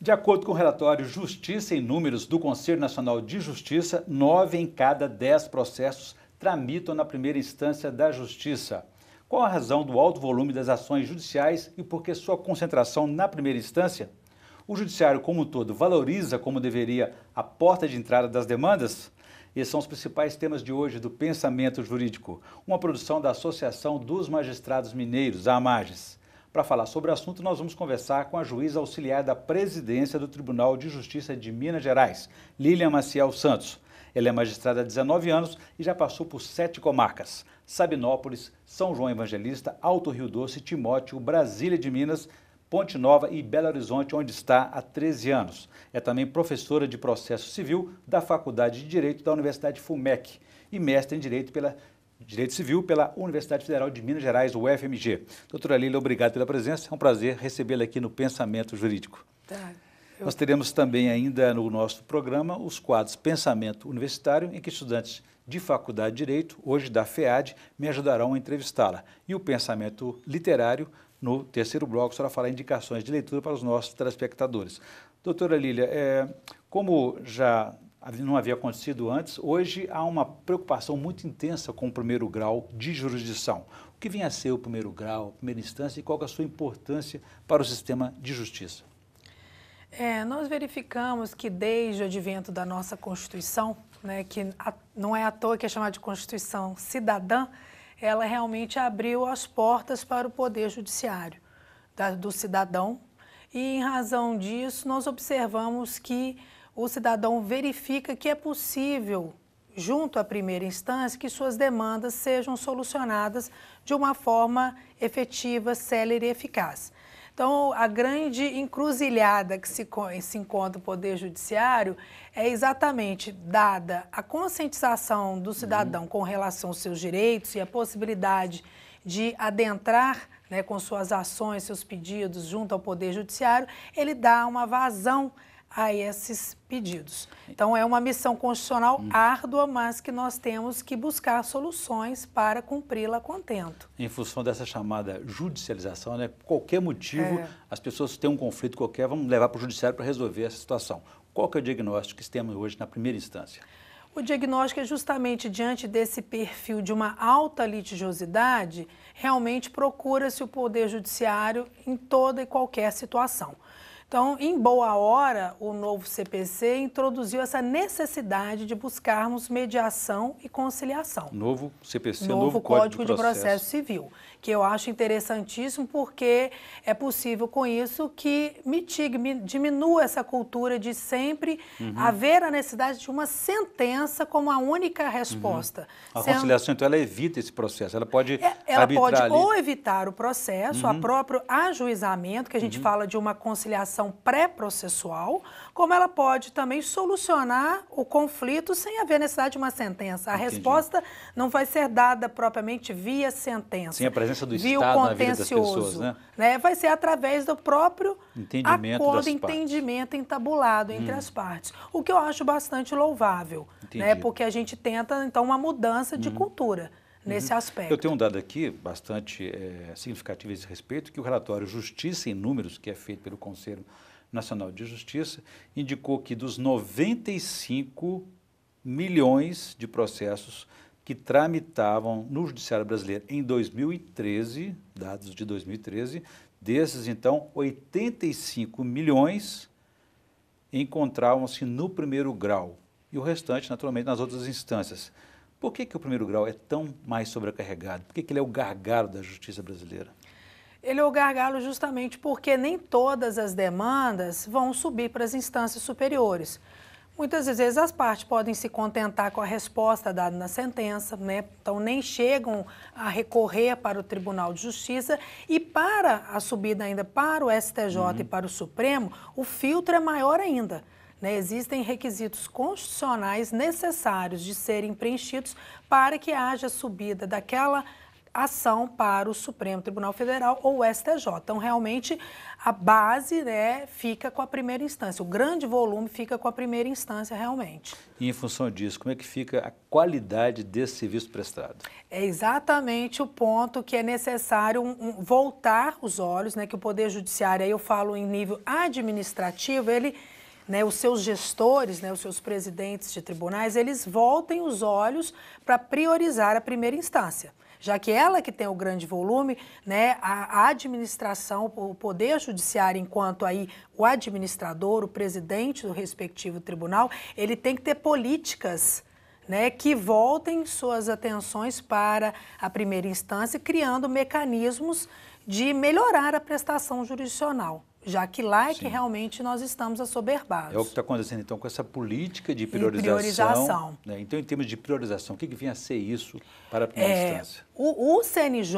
De acordo com o relatório Justiça em Números do Conselho Nacional de Justiça, 9 em cada 10 processos tramitam na primeira instância da Justiça. Qual a razão do alto volume das ações judiciais e por que sua concentração na primeira instância? O Judiciário como um todo valoriza como deveria a porta de entrada das demandas? Esses são os principais temas de hoje do Pensamento Jurídico, uma produção da Associação dos Magistrados Mineiros, a AMAGES. Para falar sobre o assunto, nós vamos conversar com a juíza auxiliar da presidência do Tribunal de Justiça de Minas Gerais, Lilian Maciel Santos. Ela é magistrada há 19 anos e já passou por 7 comarcas: Sabinópolis, São João Evangelista, Alto Rio Doce, Timóteo, Brasília de Minas, Ponte Nova e Belo Horizonte, onde está há 13 anos. É também professora de Processo Civil da Faculdade de Direito da Universidade FUMEC e mestre em Direito Civil pela Universidade Federal de Minas Gerais, UFMG. Doutora Lília, obrigado pela presença. É um prazer recebê-la aqui no Pensamento Jurídico. Nós teremos também ainda no nosso programa os quadros Pensamento Universitário, em que estudantes de Faculdade de Direito, hoje da FEAD, me ajudarão a entrevistá-la. E o Pensamento Literário, no terceiro bloco, a senhora fará indicações de leitura para os nossos telespectadores. Doutora Lília, como já não havia acontecido antes, hoje há uma preocupação muito intensa com o primeiro grau de jurisdição. O que vem a ser o primeiro grau, a primeira instância e qual é a sua importância para o sistema de justiça? Nós verificamos que desde o advento da nossa Constituição, que não é à toa que é chamada de Constituição Cidadã, ela realmente abriu as portas para o Poder Judiciário do cidadão e, em razão disso, nós observamos que o cidadão verifica que é possível, junto à primeira instância, que suas demandas sejam solucionadas de uma forma efetiva, célere e eficaz. Então, a grande encruzilhada que se encontra o Poder Judiciário é exatamente dada a conscientização do cidadão com relação aos seus direitos e a possibilidade de adentrar com suas ações, seus pedidos junto ao Poder Judiciário, ele dá uma vazão a esses pedidos. Então, é uma missão constitucional árdua, mas que nós temos que buscar soluções para cumpri-la a contento. Em função dessa chamada judicialização, qualquer motivo, as pessoas têm um conflito qualquer, vamos levar para o judiciário para resolver essa situação. Qual que é o diagnóstico que temos hoje na primeira instância? O diagnóstico é justamente diante desse perfil de uma alta litigiosidade, realmente procura-se o Poder Judiciário em toda e qualquer situação. Então, em boa hora, o novo CPC introduziu essa necessidade de buscarmos mediação e conciliação. Novo CPC, novo Código de Processo Civil, que eu acho interessantíssimo porque é possível com isso que diminua essa cultura de sempre haver a necessidade de uma sentença como a única resposta. A conciliação, então, ela evita esse processo, ela pode ela pode ali. Ou evitar o processo, a próprio ajuizamento, que a gente fala de uma conciliação pré-processual, como ela pode também solucionar o conflito sem haver necessidade de uma sentença. A resposta não vai ser dada propriamente via sentença. Sem a presença do Estado na vida das pessoas, né? Vai ser através do próprio entendimento entabulado entre as partes. O que eu acho bastante louvável, porque a gente tenta, então, uma mudança de cultura nesse aspecto. Eu tenho um dado aqui bastante significativo a esse respeito, que o relatório Justiça em Números, que é feito pelo Conselho Nacional de Justiça, indicou que dos 95 milhões de processos que tramitavam no Judiciário Brasileiro em 2013, dados de 2013, desses, então, 85 milhões encontravam-se no primeiro grau e o restante, naturalmente, nas outras instâncias. Por que o primeiro grau é tão mais sobrecarregado? Por que ele é o gargalo da justiça brasileira? Ele é o gargalo justamente porque nem todas as demandas vão subir para as instâncias superiores. Muitas vezes as partes podem se contentar com a resposta dada na sentença, então nem chegam a recorrer para o Tribunal de Justiça e para a subida ainda para o STJ e para o Supremo, o filtro é maior ainda. Existem requisitos constitucionais necessários de serem preenchidos para que haja subida daquela ação para o Supremo Tribunal Federal ou o STJ. Então, realmente, a base, né, fica com a primeira instância. O grande volume fica com a primeira instância, realmente. E em função disso, como é que fica a qualidade desse serviço prestado? É exatamente o ponto que é necessário voltar os olhos, né, que o Poder Judiciário, aí eu falo em nível administrativo, ele, né, os seus gestores, né, os seus presidentes de tribunais, eles voltem os olhos para priorizar a primeira instância. Já que ela que tem o grande volume, né, a administração, o Poder Judiciário, enquanto aí o administrador, o presidente do respectivo tribunal, ele tem que ter políticas, né, que voltem suas atenções para a primeira instância, criando mecanismos de melhorar a prestação jurisdicional, já que lá é que realmente nós estamos assoberbados. É o que está acontecendo, então, com essa política de priorização. Né? Então, em termos de priorização, o que vem a ser isso para a primeira instância? O CNJ,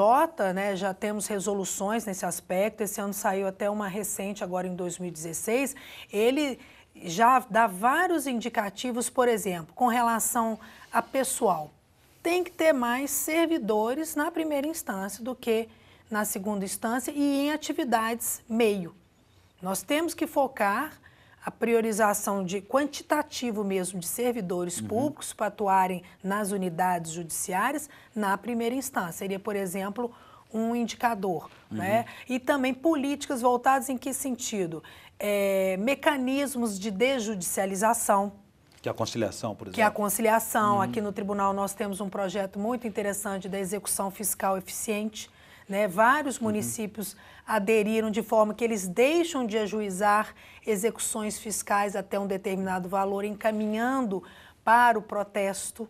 né, já temos resoluções nesse aspecto, esse ano saiu até uma recente, agora em 2016, ele já dá vários indicativos, por exemplo, com relação a pessoal. Tem que ter mais servidores na primeira instância do que na segunda instância e em atividades meio. Nós temos que focar a priorização de quantitativo mesmo de servidores públicos para atuarem nas unidades judiciárias na primeira instância. Seria, por exemplo, um indicador. Né? E também políticas voltadas em que sentido? Mecanismos de desjudicialização. Que é a conciliação, por exemplo. Que é a conciliação. Aqui no tribunal nós temos um projeto muito interessante da execução fiscal eficiente. Né? Vários municípios aderiram de forma que eles deixam de ajuizar execuções fiscais até um determinado valor, encaminhando para o protesto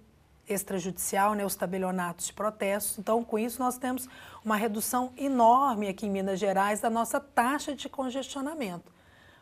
extrajudicial, né? Os tabelionatos de protestos. Então, com isso, nós temos uma redução enorme aqui em Minas Gerais da nossa taxa de congestionamento.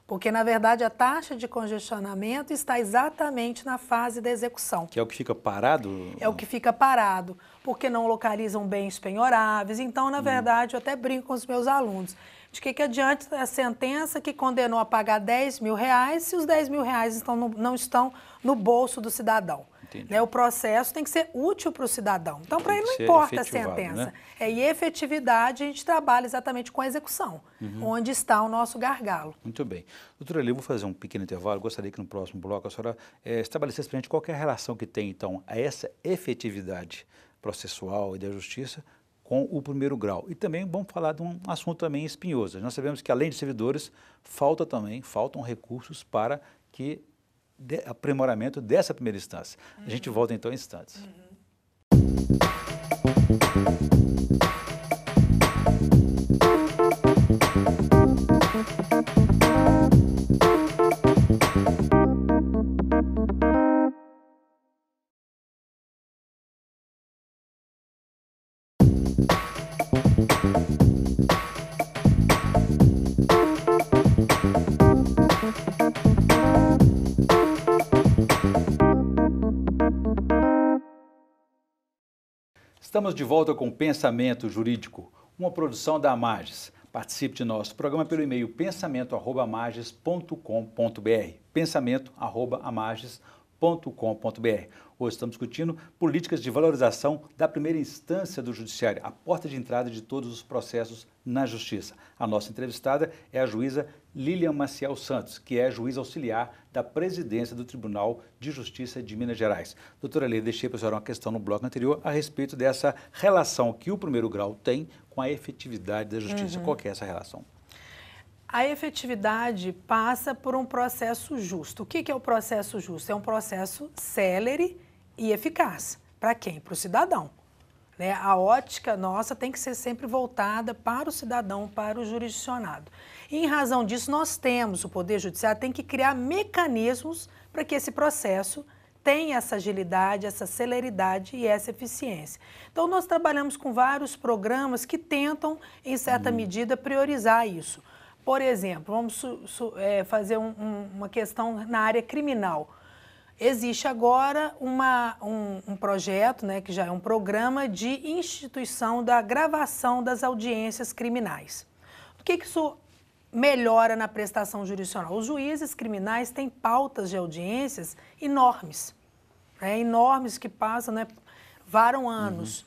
Porque, na verdade, a taxa de congestionamento está exatamente na fase da execução. Que é o que fica parado? É o que fica parado, porque não localizam bens penhoráveis. Então, na verdade, eu até brinco com os meus alunos. De que adianta a sentença que condenou a pagar R$10.000 se os R$10.000 não estão no bolso do cidadão? Né? O processo tem que ser útil para o cidadão. Então, para ele não importa a sentença. Né? E efetividade, a gente trabalha exatamente com a execução, onde está o nosso gargalo. Muito bem. Doutora Eli, eu vou fazer um pequeno intervalo. Gostaria que no próximo bloco a senhora estabelecesse para a gente qual é a relação que tem, então, a essa efetividade processual e da justiça com o primeiro grau. E também vamos falar de um assunto também espinhoso. Nós sabemos que, além de servidores, faltam recursos para que aprimoramento dessa primeira instância. A gente volta então em instantes. Estamos de volta com Pensamento Jurídico, uma produção da Amages. Participe de nosso programa pelo e-mail pensamento@amages.com.br, pensamento@amages.com.br. Hoje estamos discutindo políticas de valorização da primeira instância do judiciário, a porta de entrada de todos os processos na justiça. A nossa entrevistada é a juíza Lilian Maciel Santos, que é juíza auxiliar da presidência do Tribunal de Justiça de Minas Gerais. Doutora Lilian, deixei para a senhora uma questão no bloco anterior a respeito dessa relação que o primeiro grau tem com a efetividade da justiça. Qual que é essa relação? A efetividade passa por um processo justo. O que é o processo justo? É um processo célere e eficaz. Para quem? Para o cidadão. Né? A ótica nossa tem que ser sempre voltada para o cidadão, para o jurisdicionado. E, em razão disso, nós temos, o Poder Judiciário tem que criar mecanismos para que esse processo tenha essa agilidade, essa celeridade e essa eficiência. Então, nós trabalhamos com vários programas que tentam, em certa medida, priorizar isso. Por exemplo, vamos fazer uma questão na área criminal. Existe agora um projeto, né, que já é um programa de instituição da gravação das audiências criminais. O que isso melhora na prestação jurisdicional? Os juízes criminais têm pautas de audiências enormes, né, enormes que passam, né, varam anos.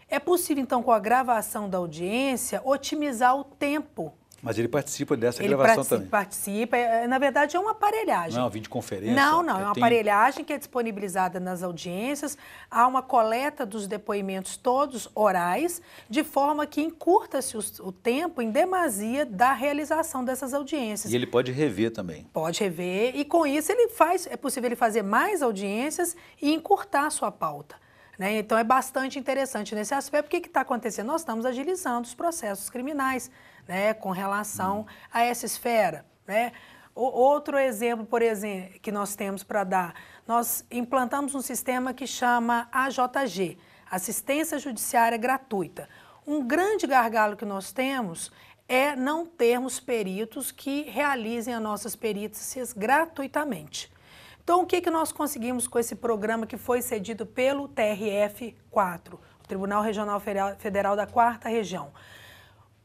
É possível, então, com a gravação da audiência, otimizar o tempo. Mas ele participa dessa gravação também? Participa. Na verdade, é uma aparelhagem. Não é uma videoconferência? Não, é uma aparelhagem que é disponibilizada nas audiências. Há uma coleta dos depoimentos todos orais, de forma que encurta-se o tempo em demasia da realização dessas audiências. E ele pode rever também? Pode rever, e com isso é possível ele fazer mais audiências e encurtar a sua pauta. Né? Então, é bastante interessante nesse aspecto. O que está acontecendo? Nós estamos agilizando os processos criminais, né, com relação a essa esfera. Né? Outro exemplo, por exemplo, que nós temos para dar, nós implantamos um sistema que chama AJG, Assistência Judiciária Gratuita. Um grande gargalo que nós temos é não termos peritos que realizem as nossas perícias gratuitamente. Então, o que nós conseguimos com esse programa que foi cedido pelo TRF4, o Tribunal Regional Federal da 4ª Região?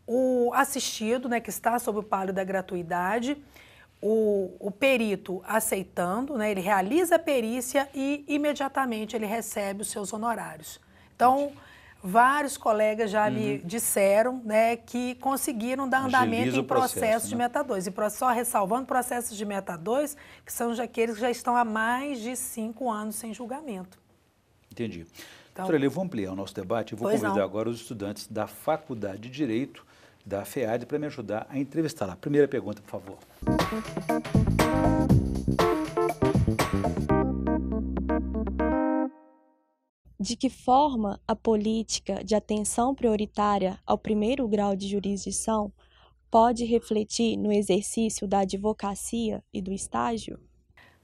O assistido, né, que está sob o palio da gratuidade, o perito aceitando, né, ele realiza a perícia e imediatamente ele recebe os seus honorários. Então, vários colegas já me disseram, né, que conseguiram dar andamento em processos de Meta 2. E só ressalvando, processos de Meta 2, que são aqueles que já estão há mais de 5 anos sem julgamento. Entendi. Então, doutora Eli, eu vou ampliar o nosso debate e vou convidar agora os estudantes da Faculdade de Direito da FEAD para me ajudar a entrevistá-la. Primeira pergunta, por favor. De que forma a política de atenção prioritária ao primeiro grau de jurisdição pode refletir no exercício da advocacia e do estágio?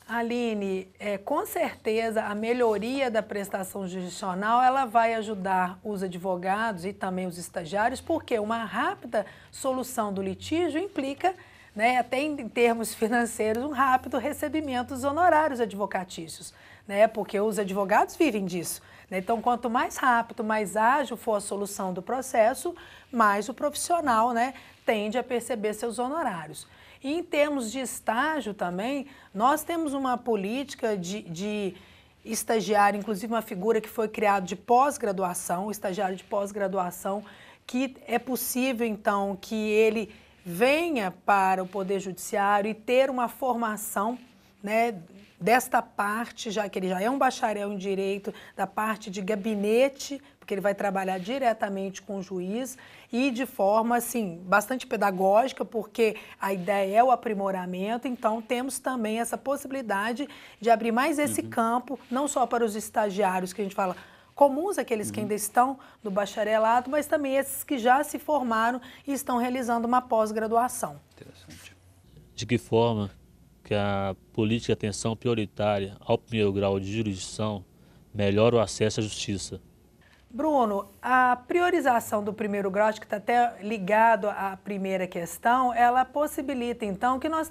Aline, com certeza a melhoria da prestação jurisdicional ela vai ajudar os advogados e também os estagiários, porque uma rápida solução do litígio implica, né, até em termos financeiros, um rápido recebimento dos honorários advocatícios, né, porque os advogados vivem disso. Né? Então, quanto mais rápido, mais ágil for a solução do processo, mais o profissional, né, tende a perceber seus honorários. E em termos de estágio também, nós temos uma política de estagiário, inclusive uma figura que foi criada de pós-graduação, o estagiário de pós-graduação, que é possível, então, que ele venha para o Poder Judiciário e ter uma formação, né, desta parte, já que ele já é um bacharel em Direito, da parte de gabinete, porque ele vai trabalhar diretamente com o juiz e de forma, assim, bastante pedagógica, porque a ideia é o aprimoramento, então temos também essa possibilidade de abrir mais esse campo, não só para os estagiários, que a gente fala comuns, aqueles que ainda estão no bacharelado, mas também esses que já se formaram e estão realizando uma pós-graduação. Interessante. De que forma que a política de atenção prioritária ao primeiro grau de jurisdição melhora o acesso à justiça? Bruno, a priorização do primeiro grau, acho que está até ligado à primeira questão, ela possibilita, então, que nós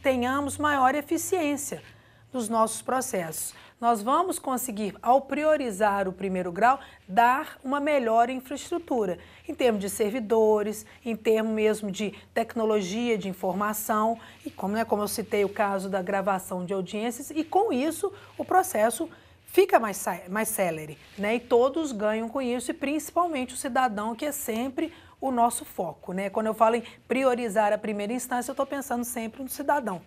tenhamos maior eficiência dos nossos processos. Nós vamos conseguir, ao priorizar o primeiro grau, dar uma melhor infraestrutura, em termos de servidores, em termos mesmo de tecnologia de informação, e como eu citei o caso da gravação de audiências, e com isso o processo fica mais célere, né? E todos ganham com isso, e principalmente o cidadão, que é sempre o nosso foco, né? Quando eu falo em priorizar a primeira instância, eu estou pensando sempre no cidadão.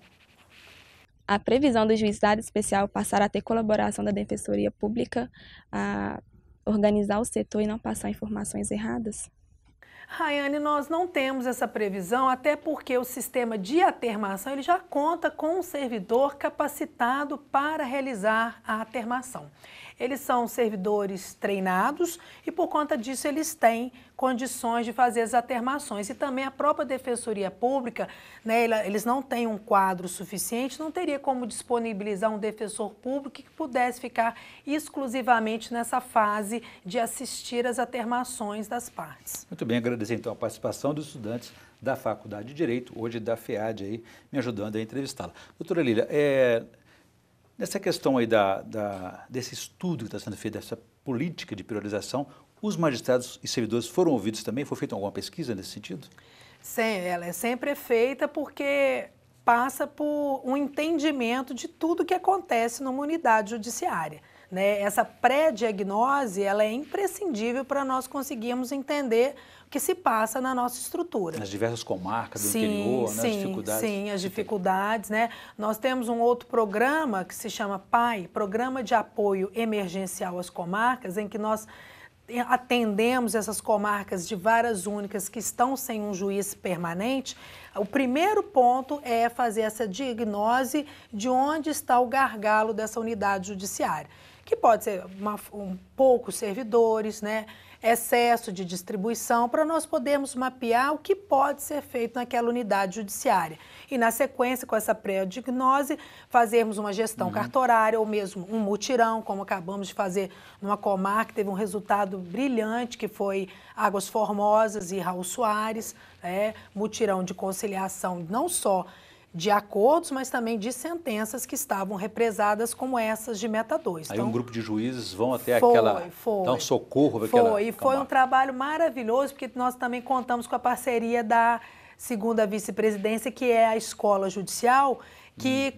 A previsão do juizado especial passar a ter colaboração da Defensoria Pública a organizar o setor e não passar informações erradas? Raiane, nós não temos essa previsão, até porque o sistema de atermação ele já conta com um servidor capacitado para realizar a atermação. Eles são servidores treinados e, por conta disso, eles têm condições de fazer as atermações. E também a própria Defensoria Pública, né, eles não têm um quadro suficiente, não teria como disponibilizar um defensor público que pudesse ficar exclusivamente nessa fase de assistir às atermações das partes. Muito bem, agradecer então a participação dos estudantes da Faculdade de Direito, hoje da FEAD, aí, me ajudando a entrevistá-la. Doutora Lília, nessa questão aí desse estudo que está sendo feito, dessa política de priorização, os magistrados e servidores foram ouvidos também? Foi feita alguma pesquisa nesse sentido? Sim, ela é sempre feita porque passa por um entendimento de tudo que acontece numa unidade judiciária. né? Essa pré-diagnose, ela é imprescindível para nós conseguirmos entender o que se passa na nossa estrutura. Nas diversas comarcas do interior, né? As dificuldades. Sim, as dificuldades, né? Nós temos um outro programa que se chama PAI, Programa de Apoio Emergencial às Comarcas, em que nós atendemos essas comarcas de varas únicas que estão sem um juiz permanente. O primeiro ponto é fazer essa diagnose de onde está o gargalo dessa unidade judiciária, que pode ser poucos servidores, né? Excesso de distribuição, para nós podermos mapear o que pode ser feito naquela unidade judiciária. E, na sequência, com essa pré-diagnose, fazermos uma gestão cartorária ou mesmo um mutirão, como acabamos de fazer numa comarca, que teve um resultado brilhante, que foi Águas Formosas e Raul Soares, né? Mutirão de conciliação não só de acordos, mas também de sentenças que estavam represadas, como essas de Meta 2. Aí então, um grupo de juízes vão até aquela... dar um socorro para aquela... E foi um trabalho maravilhoso, porque nós também contamos com a parceria da segunda vice-presidência, que é a Escola Judicial, que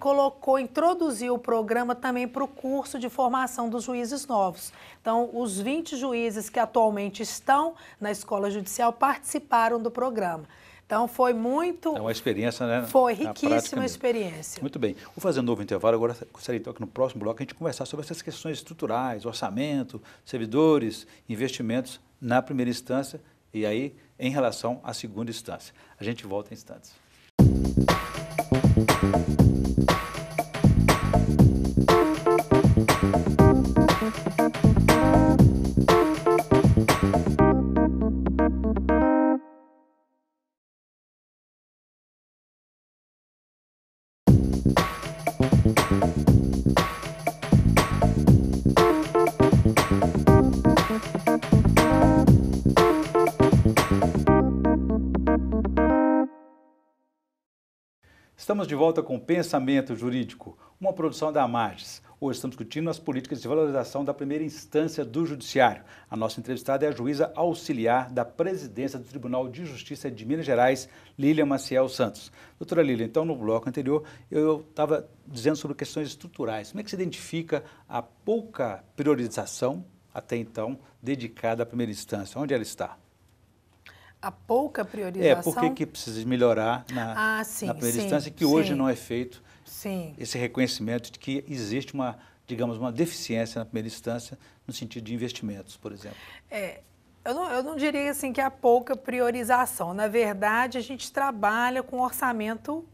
introduziu o programa também para o curso de formação dos juízes novos. Então, os 20 juízes que atualmente estão na Escola Judicial participaram do programa. Então, foi muito... É uma experiência, né? Foi riquíssima experiência. Muito bem. Vou fazer um novo intervalo. Agora, gostaria então que no próximo bloco a gente conversar sobre essas questões estruturais, orçamento, servidores, investimentos na primeira instância e aí em relação à segunda instância. A gente volta em instantes. Estamos de volta com Pensamento Jurídico, uma produção da Amages. Hoje estamos discutindo as políticas de valorização da primeira instância do Judiciário. A nossa entrevistada é a juíza auxiliar da presidência do Tribunal de Justiça de Minas Gerais, Lília Maciel Santos. Doutora Lília, então no bloco anterior eu estava dizendo sobre questões estruturais. Como é que se identifica a pouca priorização, até então, dedicada à primeira instância? Onde ela está? A pouca priorização? Por que precisa melhorar na primeira instância, que hoje não é feito esse reconhecimento de que existe uma, digamos, uma deficiência na primeira instância no sentido de investimentos, por exemplo? Eu não diria assim que há pouca priorização. Na verdade, a gente trabalha com orçamento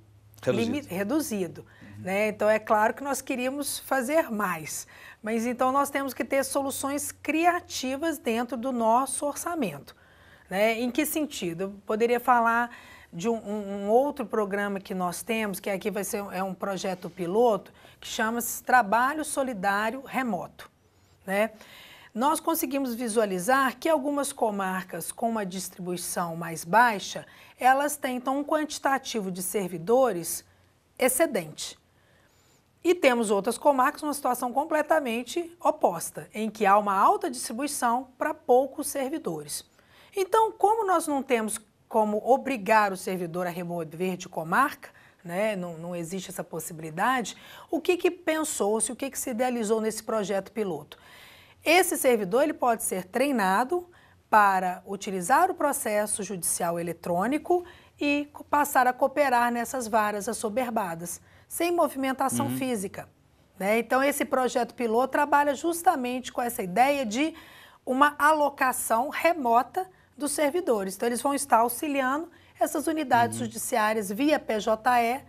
reduzido. Né? Então, é claro que nós queríamos fazer mais, mas então nós temos que ter soluções criativas dentro do nosso orçamento. Né? Em que sentido? Eu poderia falar de um outro programa que nós temos, que aqui vai ser um projeto piloto, que chama-se Trabalho Solidário Remoto. Né? Nós conseguimos visualizar que algumas comarcas com uma distribuição mais baixa, elas têm então um quantitativo de servidores excedente. E temos outras comarcas numa situação completamente oposta, em que há uma alta distribuição para poucos servidores. Então, como nós não temos como obrigar o servidor a remover de comarca, né? Não existe essa possibilidade, o que pensou-se, o que se idealizou nesse projeto piloto? Esse servidor ele pode ser treinado para utilizar o processo judicial eletrônico e passar a cooperar nessas varas assoberbadas, sem movimentação física. Né? Então, esse projeto piloto trabalha justamente com essa ideia de uma alocação remota dos servidores. Então, eles vão estar auxiliando essas unidades judiciárias via PJE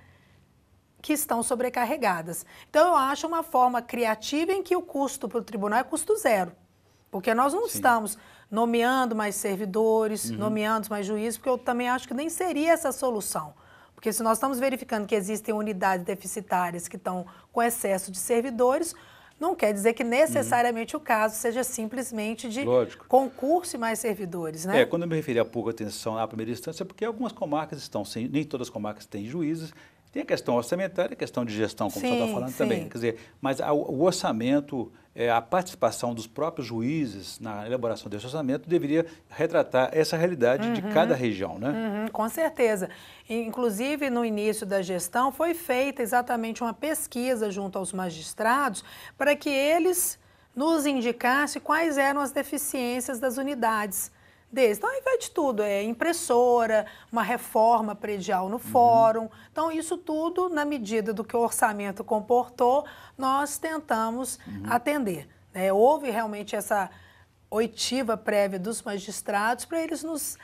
que estão sobrecarregadas. Então, eu acho uma forma criativa em que o custo para o tribunal é custo zero, porque nós não estamos nomeando mais servidores, nomeando mais juízes, porque eu também acho que nem seria essa a solução. Porque se nós estamos verificando que existem unidades deficitárias que estão com excesso de servidores, não quer dizer que necessariamente o caso seja simplesmente de concurso e mais servidores, né? Quando eu me referi a pouca atenção à primeira instância, é porque algumas comarcas estão sem, nem todas as comarcas têm juízes, tem a questão orçamentária, a questão de gestão, como você está falando também. Quer dizer, mas o orçamento, a participação dos próprios juízes na elaboração desse orçamento deveria retratar essa realidade de cada região, né? Com certeza. Inclusive, no início da gestão, foi feita exatamente uma pesquisa junto aos magistrados para que eles nos indicasse quais eram as deficiências das unidades deles. Então, aí vai de tudo, impressora, uma reforma predial no fórum. Então, isso tudo, na medida do que o orçamento comportou, nós tentamos atender. Houve realmente essa oitiva prévia dos magistrados para eles nos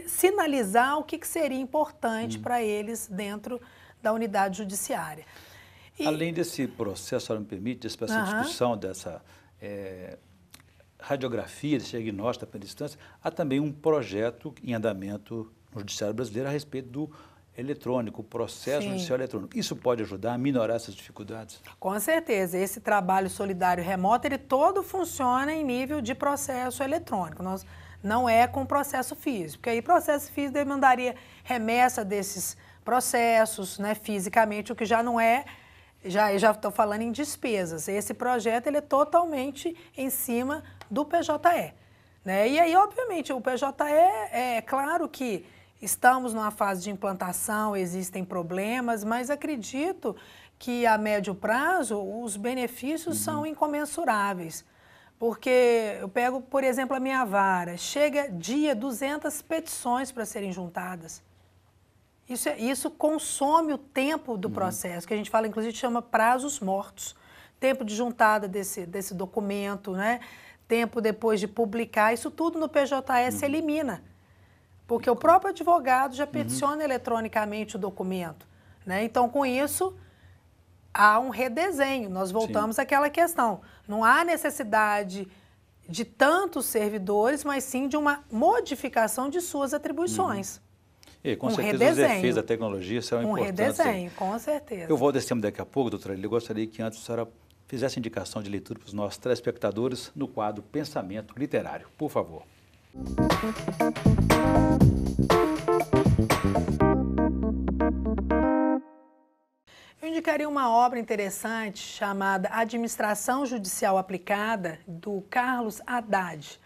sinalizar o que seria importante para eles dentro da unidade judiciária. Além desse processo, a senhora me permite, essa discussão dessa radiografia, desse diagnóstico da primeira instância, há também um projeto em andamento no Judiciário Brasileiro a respeito do eletrônico, o processo judicial eletrônico. Isso pode ajudar a minorar essas dificuldades? Com certeza. Esse trabalho solidário remoto, ele todo funciona em nível de processo eletrônico. Não é com processo físico, porque aí processo físico demandaria remessa desses processos, né, fisicamente, o que já não é, já estou falando em despesas. Esse projeto ele é totalmente em cima do PJE. Né? E aí, obviamente, o PJE, é claro que estamos numa fase de implantação, existem problemas, mas acredito que a médio prazo os benefícios são incomensuráveis. Porque eu pego, por exemplo, a minha vara, chega dia 200 petições para serem juntadas. Isso consome o tempo do processo, que a gente fala, inclusive, chama prazos mortos. Tempo de juntada desse documento, né? Tempo depois de publicar, isso tudo no PJE se elimina. Porque o próprio advogado já peticiona eletronicamente o documento. Né? Então, com isso, há um redesenho. Nós voltamos àquela questão. Não há necessidade de tantos servidores, mas sim de uma modificação de suas atribuições. E, com certeza, os efeitos da tecnologia são importantes. Redesenho, com certeza. Eu vou desse tema daqui a pouco, doutora Lília. Eu gostaria que antes a senhora fizesse indicação de leitura para os nossos telespectadores no quadro Pensamento Literário. Por favor. Eu indicaria uma obra interessante chamada Administração Judicial Aplicada, do Carlos Haddad.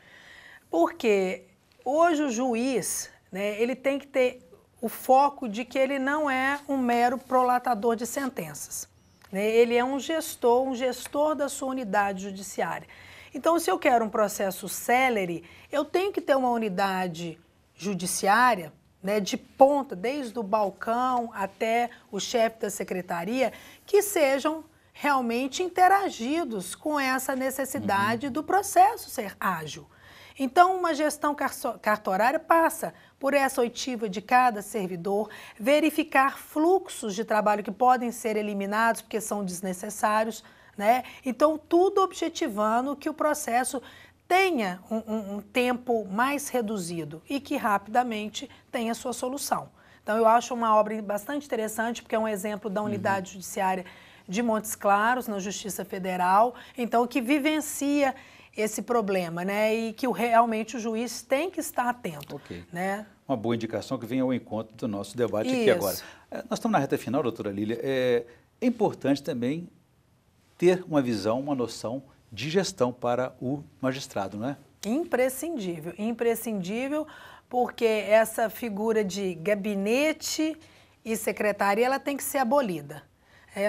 Porque hoje o juiz, né, ele tem que ter o foco de que ele não é um mero prolatador de sentenças. Né? Ele é um gestor da sua unidade judiciária. Então, se eu quero um processo célere, eu tenho que ter uma unidade judiciária, né, de ponta, desde o balcão até o chefe da secretaria, que sejam realmente interagidos com essa necessidade do processo ser ágil. Então, uma gestão cartorária passa por essa oitiva de cada servidor, verificar fluxos de trabalho que podem ser eliminados porque são desnecessários, né? Então, tudo objetivando que o processo tenha um tempo mais reduzido e que rapidamente tenha sua solução. Então, eu acho uma obra bastante interessante, porque é um exemplo da unidade judiciária de Montes Claros, na Justiça Federal, então, que vivencia esse problema, né? E que realmente o juiz tem que estar atento. Né? Uma boa indicação que vem ao encontro do nosso debate aqui agora. Nós estamos na reta final, doutora Lília. É importante também ter uma visão, uma noção de gestão para o magistrado, não é? Imprescindível, imprescindível, porque essa figura de gabinete e secretaria, ela tem que ser abolida.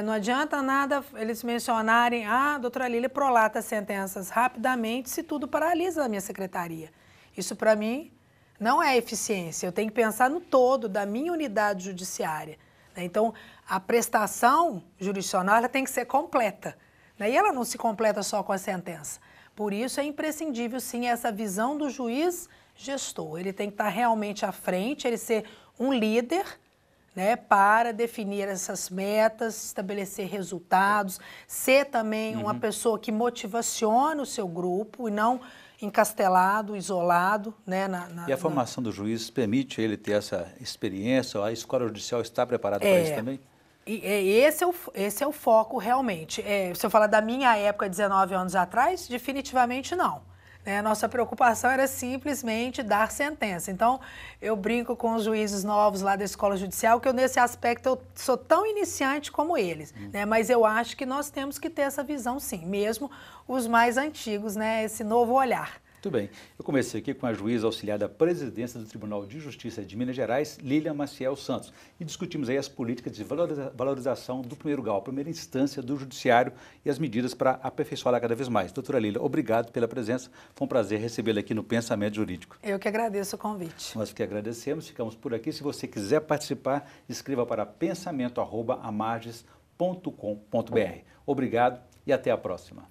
Não adianta nada eles mencionarem, doutora Lília prolata sentenças rapidamente se tudo paralisa a minha secretaria. Isso, para mim, não é eficiência. Eu tenho que pensar no todo da minha unidade judiciária. Então, a prestação jurisdicional ela tem que ser completa. E ela não se completa só com a sentença. Por isso, é imprescindível, sim, essa visão do juiz gestor. Ele tem que estar realmente à frente, ele ser um líder, né, para definir essas metas, estabelecer resultados, ser também uma pessoa que motivaciona o seu grupo e não encastelado, isolado. Né, e a formação do juiz permite ele ter essa experiência? A escola judicial está preparada para isso também? E esse é o foco realmente. Se eu falar da minha época, 19 anos atrás, definitivamente não. A nossa preocupação era simplesmente dar sentença. Então, eu brinco com os juízes novos lá da escola judicial, que eu, nesse aspecto, eu sou tão iniciante como eles. Mas eu acho que nós temos que ter essa visão, sim, mesmo os mais antigos, esse novo olhar. Muito bem. Eu comecei aqui com a juíza auxiliar da presidência do Tribunal de Justiça de Minas Gerais, Lília Maciel Santos, e discutimos aí as políticas de valorização do primeiro grau, a primeira instância do judiciário e as medidas para aperfeiçoá-la cada vez mais. Doutora Lília, obrigado pela presença. Foi um prazer recebê-la aqui no Pensamento Jurídico. Eu que agradeço o convite. Nós que agradecemos, ficamos por aqui. Se você quiser participar, escreva para pensamento@amarges.com.br. Obrigado e até a próxima.